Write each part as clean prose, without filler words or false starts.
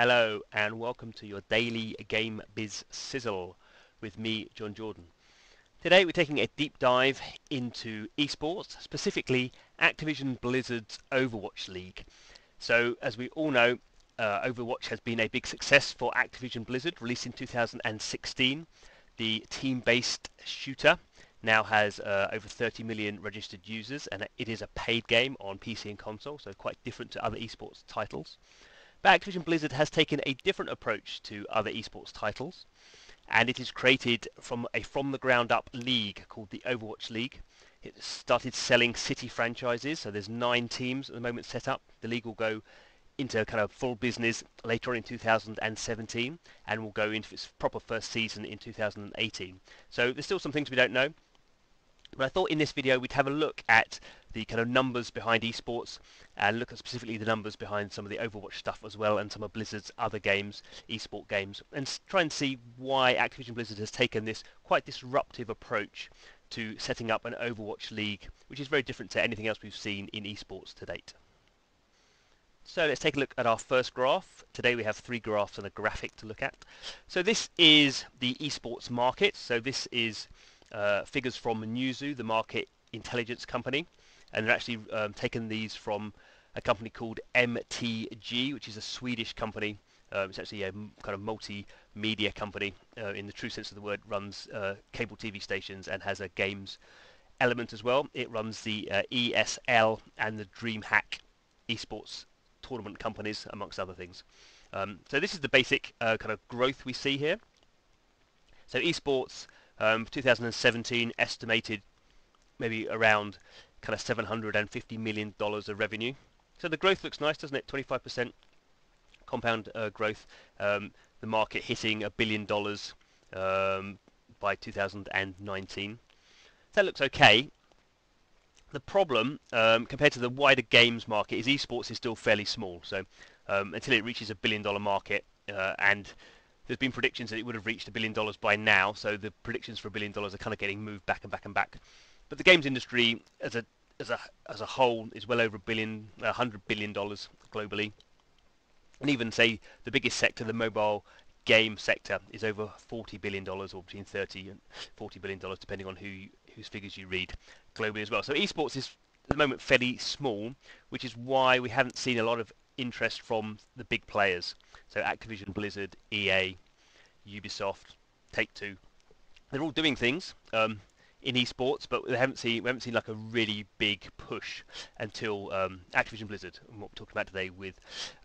Hello and welcome to your daily Game Biz Sizzle with me, Jon Jordan. Today we're taking a deep dive into esports, specifically Activision Blizzard's Overwatch League. So as we all know, Overwatch has been a big success for Activision Blizzard, released in 2016. The team-based shooter now has over 30 million registered users, and it is a paid game on PC and console, so quite different to other esports titles. But Activision Blizzard has taken a different approach to other esports titles, and it is created from a from-the-ground-up league called the Overwatch League. It started selling city franchises, so there's 9 teams at the moment set up. The league will go into kind of full business later on in 2017, and will go into its proper first season in 2018. So there's still some things we don't know. But I thought in this video we'd have a look at the kind of numbers behind esports and look at specifically the numbers behind some of the Overwatch stuff as well and some of Blizzard's other games, esport games, and try and see why Activision Blizzard has taken this quite disruptive approach to setting up an Overwatch League, which is very different to anything else we've seen in esports to date. So let's take a look at our first graph. Today we have 3 graphs and a graphic to look at. So this is the esports market. So this is figures from Newzoo, the market intelligence company, and they're actually taken these from a company called MTG, which is a Swedish company. It's actually a kind of multimedia company in the true sense of the word. Runs cable TV stations and has a games element as well. It runs the ESL and the DreamHack esports tournament companies, amongst other things. So this is the basic kind of growth we see here. So esports 2017 estimated maybe around kind of $750 million of revenue. So the growth looks nice, doesn't it? 25% compound growth. The market hitting $1 billion by 2019. That looks okay. The problem, compared to the wider games market, is esports is still fairly small. So until it reaches $1 billion market, and there's been predictions that it would have reached $1 billion by now, so the predictions for $1 billion are kind of getting moved back and back and back. But the games industry as a whole is well over $100 billion globally. And even say the biggest sector, the mobile game sector, is over $40 billion, or between $30 and $40 billion, depending on whose figures you read globally as well. So esports is at the moment fairly small, which is why we haven't seen a lot of interest from the big players. So Activision Blizzard, EA, Ubisoft, Take-Two, they're all doing things in esports, but we haven't seen like a really big push until Activision Blizzard, and what we're talking about today with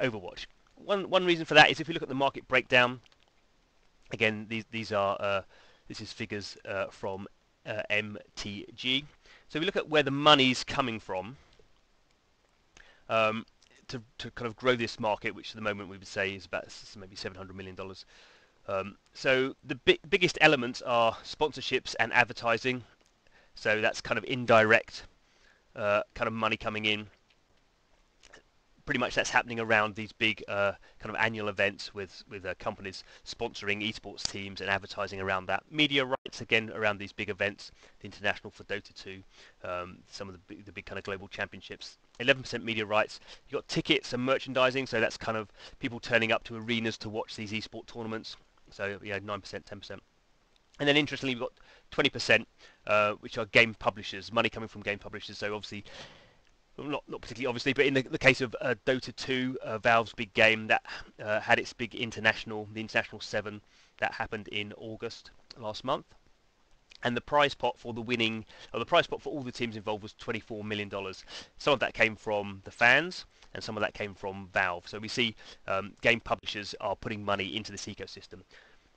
Overwatch. One reason for that is if you look at the market breakdown. Again, this is figures from MTG. So if we look at where the money's coming from to kind of grow this market, which at the moment we would say is about maybe $700 million. So the biggest elements are sponsorships and advertising. So that's kind of indirect kind of money coming in. Pretty much that's happening around these big kind of annual events with companies sponsoring esports teams and advertising around that. Media rights, again, around these big events, the International for Dota 2, some of the big kind of global championships. 11% media rights. You've got tickets and merchandising, so that's kind of people turning up to arenas to watch these esport tournaments. So yeah, 9%, 10%. And then interestingly, we've got 20%, which are game publishers, money coming from game publishers. So obviously, not particularly obviously, but in the case of Dota 2, Valve's big game that had its big the International 7, that happened in August last month. And the prize pot for the prize pot for all the teams involved was $24 million. Some of that came from the fans, and some of that came from Valve. So we see game publishers are putting money into this ecosystem.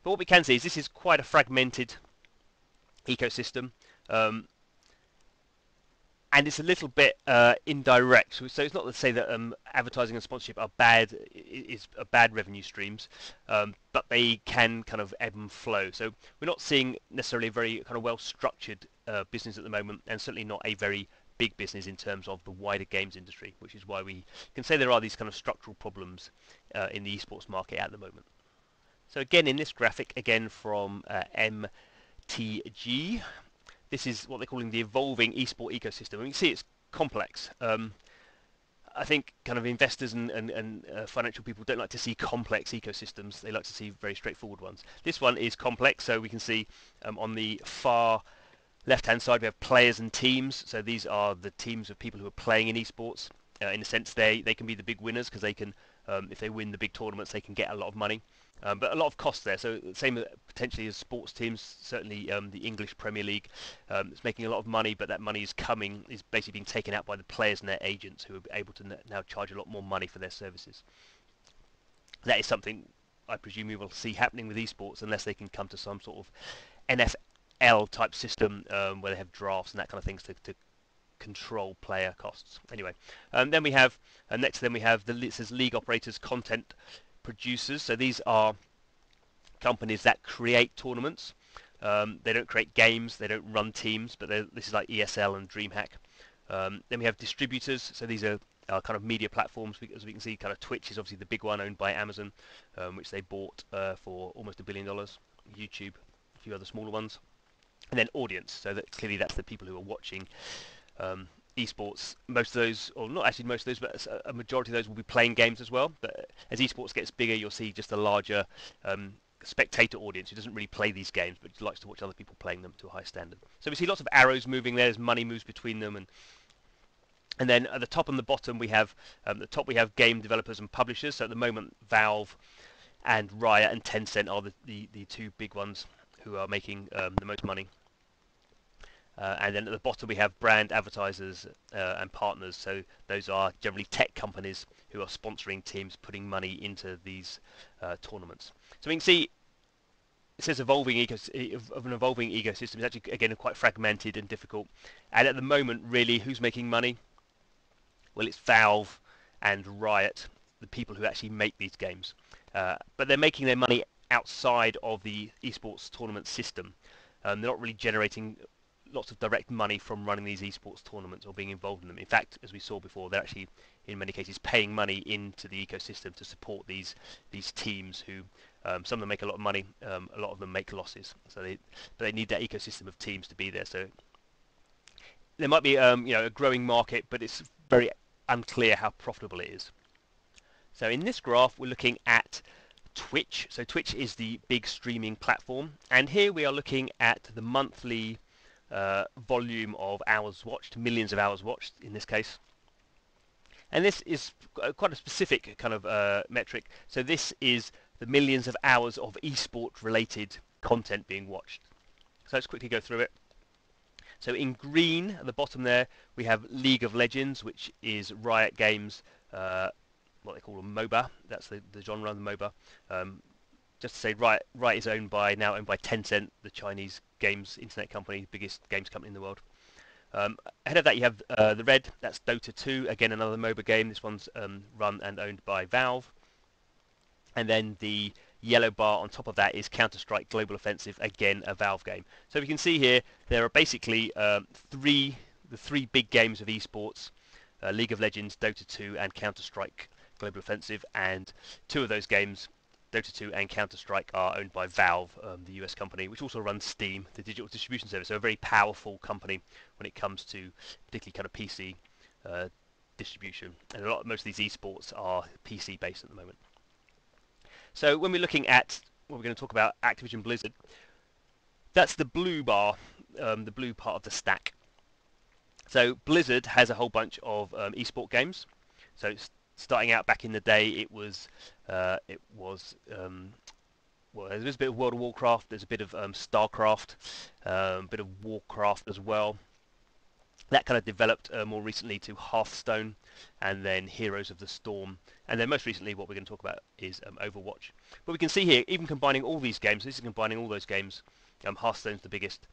But what we can see is this is quite a fragmented ecosystem. And it's a little bit indirect, so it's not to say that advertising and sponsorship are bad revenue streams, but they can kind of ebb and flow. So we're not seeing necessarily a very kind of well-structured business at the moment, and certainly not a very big business in terms of the wider games industry, which is why we can say there are these kind of structural problems in the esports market at the moment. So again, in this graphic, again from MTG. This is what they're calling the evolving esport ecosystem. And you can see it's complex. I think kind of investors and financial people don't like to see complex ecosystems. They like to see very straightforward ones. This one is complex, so we can see on the far left-hand side we have players and teams. So these are the teams of people who are playing in esports. In a sense, they can be the big winners because they can, if they win the big tournaments, they can get a lot of money. But a lot of costs there. So same potentially as sports teams. Certainly the English Premier League is making a lot of money, but that money is basically being taken out by the players and their agents, who are able to now charge a lot more money for their services. That is something I presume we will see happening with esports, unless they can come to some sort of NFL type system where they have drafts and that kind of things to control player costs. Anyway, then we have next to them we have it says league operators, content producers. So these are companies that create tournaments. They don't create games, they don't run teams, but this is like ESL and DreamHack. Then we have distributors. So these are kind of media platforms. As we can see, kind of Twitch is obviously the big one, owned by Amazon, which they bought for almost $1 billion. YouTube, a few other smaller ones. And then audience. So that clearly that's the people who are watching esports. Most of those, or not actually most of those, but a majority of those will be playing games as well. But as esports gets bigger, you'll see just a larger spectator audience who doesn't really play these games but likes to watch other people playing them to a high standard. So we see lots of arrows moving there as money moves between them, and then at the top and the bottom we have game developers and publishers. So at the moment Valve and Riot and Tencent are the two big ones who are making the most money. And then at the bottom we have brand advertisers and partners. So those are generally tech companies who are sponsoring teams, putting money into these tournaments. So we can see it says evolving an evolving ecosystem. It's actually again quite fragmented and difficult. And at the moment, really, who's making money? Well, it's Valve and Riot, the people who actually make these games. But they're making their money outside of the esports tournament system. They're not really generating lots of direct money from running these esports tournaments or being involved in them. In fact, as we saw before, they're actually in many cases paying money into the ecosystem to support these teams who some of them make a lot of money, a lot of them make losses. So they need that ecosystem of teams to be there. So there might be a growing market, but it's very unclear how profitable it is. So in this graph we're looking at Twitch. So Twitch is the big streaming platform, and here we are looking at the monthly volume of hours watched, millions of hours watched in this case. And this is quite a specific kind of metric. So this is the millions of hours of esport related content being watched. So let's quickly go through it. So in green at the bottom there we have League of Legends, which is Riot Games, what they call a MOBA. That's the genre of the MOBA. Just to say, Riot is now owned by Tencent, the Chinese games internet company, biggest games company in the world. Ahead of that you have the red, that's Dota 2, again another MOBA game. This one's run and owned by Valve. And then the yellow bar on top of that is Counter-Strike Global Offensive, again a Valve game. So we can see here there are basically the three big games of esports, League of Legends, Dota 2 and Counter-Strike Global Offensive, and two of those games, Dota 2 and Counter-Strike, are owned by Valve, the US company, which also runs Steam, the digital distribution service. So a very powerful company when it comes to particularly kind of PC distribution. And most of these esports are PC based at the moment. So when we're looking at what we're going to talk about, Activision Blizzard, that's the blue bar, the blue part of the stack. So Blizzard has a whole bunch of esport games. So starting out back in the day, it was well, there's a bit of World of Warcraft, there's a bit of Starcraft, a bit of Warcraft as well. That kind of developed more recently to Hearthstone, and then Heroes of the Storm, and then most recently what we're going to talk about is Overwatch. But we can see here, even combining all these games, this is combining all those games, Hearthstone's the biggest,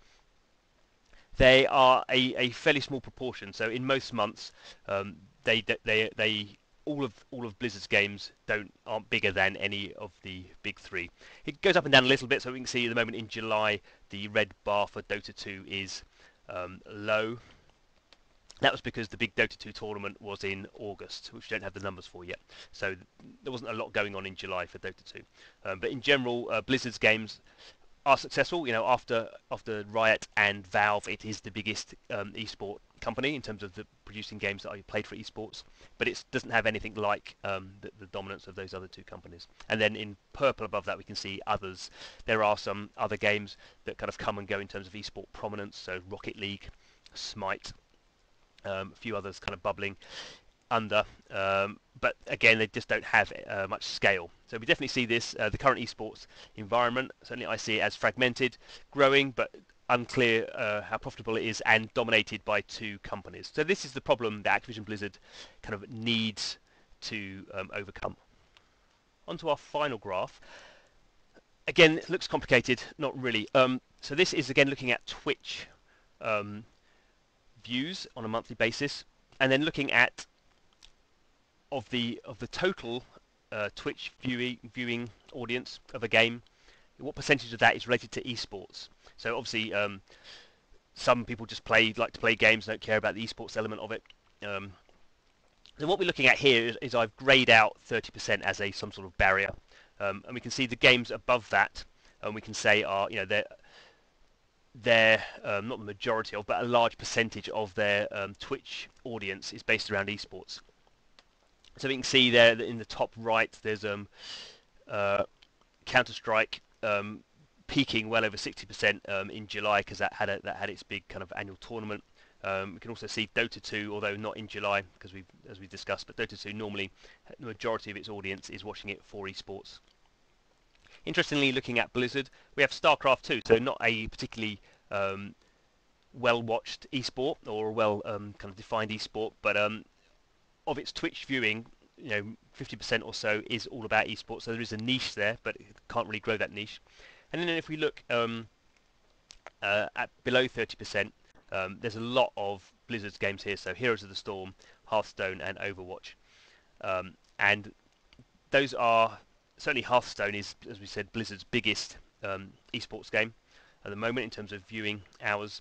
they are a fairly small proportion. So in most months, all of Blizzard's games aren't bigger than any of the big three. It goes up and down a little bit, so we can see at the moment in July the red bar for Dota 2 is low. That was because the big Dota 2 tournament was in August, which we don't have the numbers for yet. So there wasn't a lot going on in July for Dota 2. But in general, Blizzard's games are successful. You know, after Riot and Valve, it is the biggest esport company in terms of the producing games that are played for esports, but it doesn't have anything like the dominance of those other two companies. And then in purple above that, we can see others. There are some other games that kind of come and go in terms of esport prominence. So Rocket League, Smite, a few others kind of bubbling under, but again they just don't have much scale. So we definitely see this, the current esports environment, certainly I see it as fragmented, growing, but unclear how profitable it is, and dominated by two companies. So this is the problem that Activision Blizzard kind of needs to overcome. Onto our final graph. Again, it looks complicated, not really. So this is again looking at Twitch views on a monthly basis, and then looking at of the total Twitch viewing audience of a game, what percentage of that is related to esports. So obviously, some people just like to play games, don't care about the esports element of it. So what we're looking at here is I've grayed out 30% as some sort of barrier, and we can see the games above that, and we can say are, you know, they're not the majority of, but a large percentage of their Twitch audience is based around esports. So we can see there that in the top right there's Counter-Strike peaking well over 60% in July, because that had its big kind of annual tournament. We can also see Dota 2, although not in July, because as we've discussed, but Dota 2 normally the majority of its audience is watching it for esports. Interestingly, looking at Blizzard, we have StarCraft 2, so not a particularly well-watched esport or a well kind of defined esport, but of its Twitch viewing, you know, 50% or so is all about esports. So there is a niche there, but it can't really grow that niche. And then if we look at below 30%, there's a lot of Blizzard's games here. So Heroes of the Storm, Hearthstone, and Overwatch. And those are, certainly Hearthstone is, as we said, Blizzard's biggest esports game at the moment in terms of viewing hours.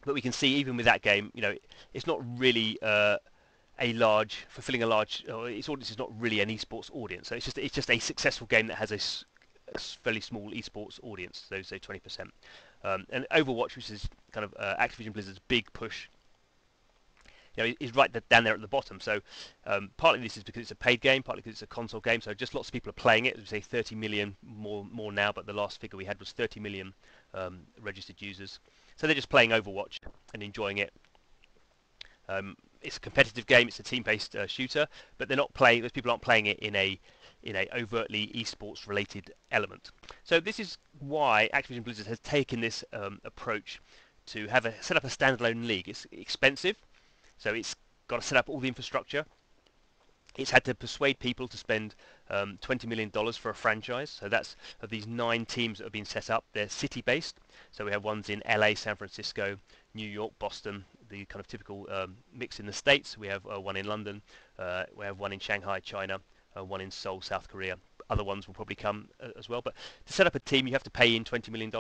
But we can see even with that game, you know, it's not really fulfilling a large, its audience is not really an esports audience. So it's just a successful game that has a fairly small esports audience, so say 20%. And Overwatch, which is kind of Activision Blizzard's big push, you know, is right down there at the bottom. So partly this is because it's a paid game, partly because it's a console game. So just lots of people are playing it. As we say, 30 million more now, but the last figure we had was 30 million registered users. So they're just playing Overwatch and enjoying it. It's a competitive game. It's a team-based shooter, but they're not playing. Those people aren't playing it in a overtly esports-related element. So this is why Activision Blizzard has taken this approach to set up a standalone league. It's expensive, so it's got to set up all the infrastructure. It's had to persuade people to spend $20 million for a franchise. So that's of these 9 teams that have been set up. They're city-based. So we have ones in LA, San Francisco, New York, Boston, the kind of typical mix in the States. We have one in London. We have one in Shanghai, China, one in Seoul, South Korea. Other ones will probably come as well. But to set up a team, you have to pay in $20 million.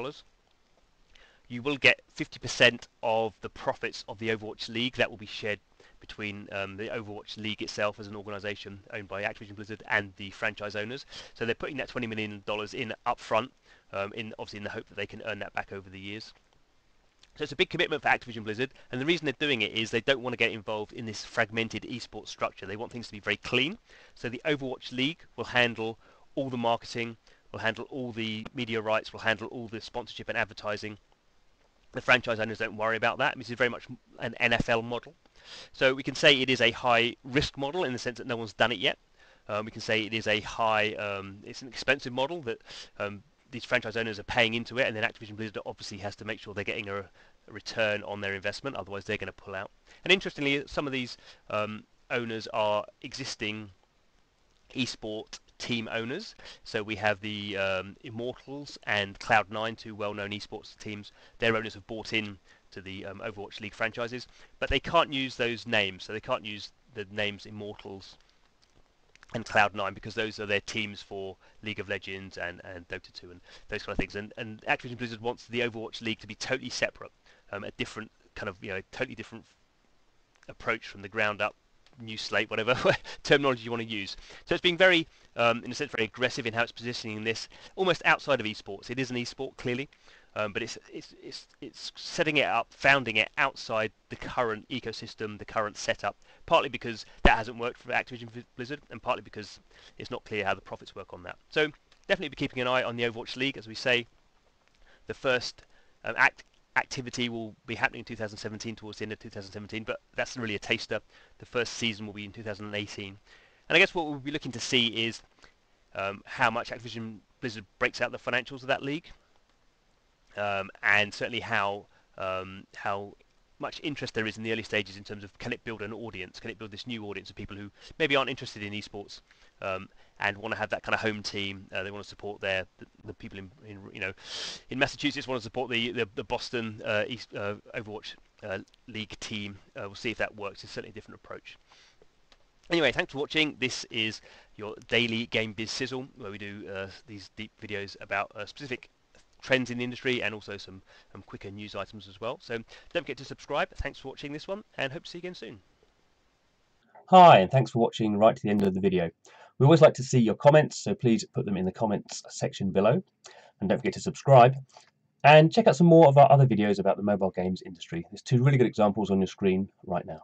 You will get 50% of the profits of the Overwatch League. That will be shared between the Overwatch League itself as an organisation owned by Activision Blizzard and the franchise owners. So they're putting that $20 million in up front, obviously in the hope that they can earn that back over the years. So it's a big commitment for Activision Blizzard, and the reason they're doing it is they don't want to get involved in this fragmented esports structure. They want things to be very clean. So the Overwatch League will handle all the marketing, will handle all the media rights, will handle all the sponsorship and advertising. The franchise owners don't worry about that. This is very much an NFL model. So we can say it is a high risk model in the sense that no one's done it yet. We can say it is it's an expensive model that these franchise owners are paying into it, and then Activision Blizzard obviously has to make sure they're getting a return on their investment, otherwise they're going to pull out. And interestingly, some of these owners are existing esport team owners. So we have the Immortals and Cloud9, two well-known esports teams. Their owners have bought in to the Overwatch League franchises, but they can't use those names. So they can't use the names Immortals and Cloud9 because those are their teams for League of Legends and Dota 2 and those kind of things. And Activision Blizzard wants the Overwatch League to be totally separate, a different kind of, totally different approach from the ground up. new slate, whatever terminology you want to use. So it's being very, in a sense, very aggressive in how it's positioning this, almost outside of esports. It is an esport clearly, but it's setting it up, founding it outside the current ecosystem, the current setup. Partly because that hasn't worked for Activision Blizzard, and partly because it's not clear how the profits work on that. So definitely be keeping an eye on the Overwatch League, as we say. The first activity will be happening in 2017, towards the end of 2017, but that's really a taster. The first season will be in 2018. And I guess what we'll be looking to see is how much Activision Blizzard breaks out the financials of that league, and certainly how much interest there is in the early stages in terms of, can it build an audience, can it build this new audience of people who maybe aren't interested in esports, and want to have that kind of home team. They want to support the people in Massachusetts want to support the Boston Overwatch League team. We'll see if that works. It's certainly a different approach. Anyway, thanks for watching. This is your daily Game Biz Sizzle, where we do these deep videos about specific trends in the industry and also some quicker news items as well. So don't forget to subscribe. Thanks for watching this one, and hope to see you again soon. Hi, and thanks for watching right to the end of the video. We always like to see your comments, so please put them in the comments section below. And don't forget to subscribe. And check out some more of our other videos about the mobile games industry. There's 2 really good examples on your screen right now.